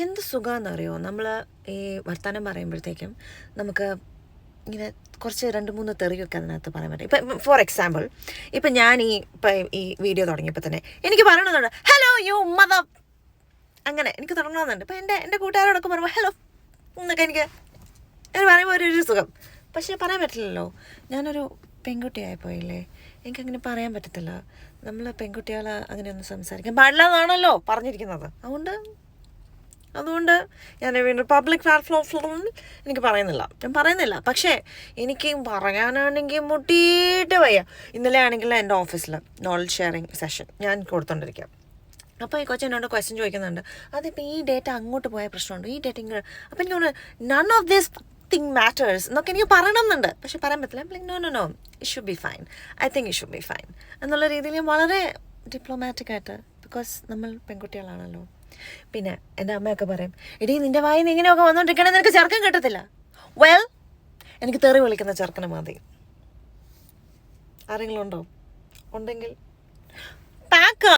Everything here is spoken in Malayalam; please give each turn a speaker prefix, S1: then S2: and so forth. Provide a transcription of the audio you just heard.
S1: എന്ത് സുഖമാണെന്നറിയോ, നമ്മൾ ഈ വർത്തമാനം പറയുമ്പോഴത്തേക്കും നമുക്ക് ഇങ്ങനെ കുറച്ച് 2-3 തെറിയൊക്കെ അതിനകത്ത് പറയാൻ പറ്റും. ഇപ്പം ഫോർ എക്സാമ്പിൾ, ഇപ്പം ഞാൻ ഈ വീഡിയോ തുടങ്ങിയപ്പോൾ തന്നെ എനിക്ക് പറയണമെന്നുണ്ട്, ഹലോ യു മദർ, അങ്ങനെ എനിക്ക് തുടങ്ങണമെന്നുണ്ട്. ഇപ്പം എൻ്റെ കൂട്ടുകാരോടൊക്കെ പറയുമ്പോൾ ഹലോ എന്നൊക്കെ എനിക്ക് പറയുമ്പോൾ ഒരു സുഖം. പക്ഷേ പറയാൻ പറ്റില്ലല്ലോ, ഞാനൊരു പെൺകുട്ടിയായിപ്പോയില്ലേ, എനിക്കങ്ങനെ പറയാൻ പറ്റത്തില്ല. നമ്മൾ പെൺകുട്ടികൾ അങ്ങനെയൊന്നും സംസാരിക്കാൻ പാടില്ല എന്നാണല്ലോ പറഞ്ഞിരിക്കുന്നത്. അതുകൊണ്ട് ഞാൻ വീണ്ടും പബ്ലിക് പ്ലാറ്റ്ഫോമിൽ എനിക്ക് ഞാൻ പറയുന്നില്ല. പക്ഷേ എനിക്ക് പറയാനാണെങ്കിൽ മുട്ടിയിട്ട് വയ്യ. ഇന്നലെ ആണെങ്കിൽ എൻ്റെ ഓഫീസിൽ നോളജ് ഷെയറിങ് സെഷൻ ഞാൻ കൊടുത്തോണ്ടിരിക്കാം. അപ്പോൾ ഈ കൊച്ചെന്നോട് ക്വസ്റ്റ്യൻ ചോദിക്കുന്നുണ്ട്, അതിപ്പോൾ ഈ ഡേറ്റ അങ്ങോട്ട് പോയ പ്രശ്നമുണ്ട്, ഈ ഡേറ്റ ഇങ്ങനെ. അപ്പം എനിക്ക് തോന്നുന്നു none of this thing matters എന്നൊക്കെ എനിക്ക് പറയണമെന്നുണ്ട്. പക്ഷെ പറയാൻ പറ്റില്ല. No it should be fine, I think it should be fine എന്നുള്ള രീതിയിൽ ഞാൻ വളരെ ഡിപ്ലോമാറ്റിക്കായിട്ട്, ബിക്കോസ് നമ്മൾ പെൺകുട്ടികളാണല്ലോ. പിന്നെ എൻ്റെ അമ്മയൊക്കെ പറയും, എടീ നിൻ്റെ വായിന്ന് ഇങ്ങനെയൊക്കെ വന്നുകൊണ്ടിരിക്കണമെന്ന് നിനക്ക് ചെറുക്കൻ കിട്ടത്തില്ല. വെൽ, എനിക്ക് തെറി വിളിക്കുന്ന ചെറുക്കന് മതി. ആരെങ്കിലും ഉണ്ടോ? ഉണ്ടെങ്കിൽ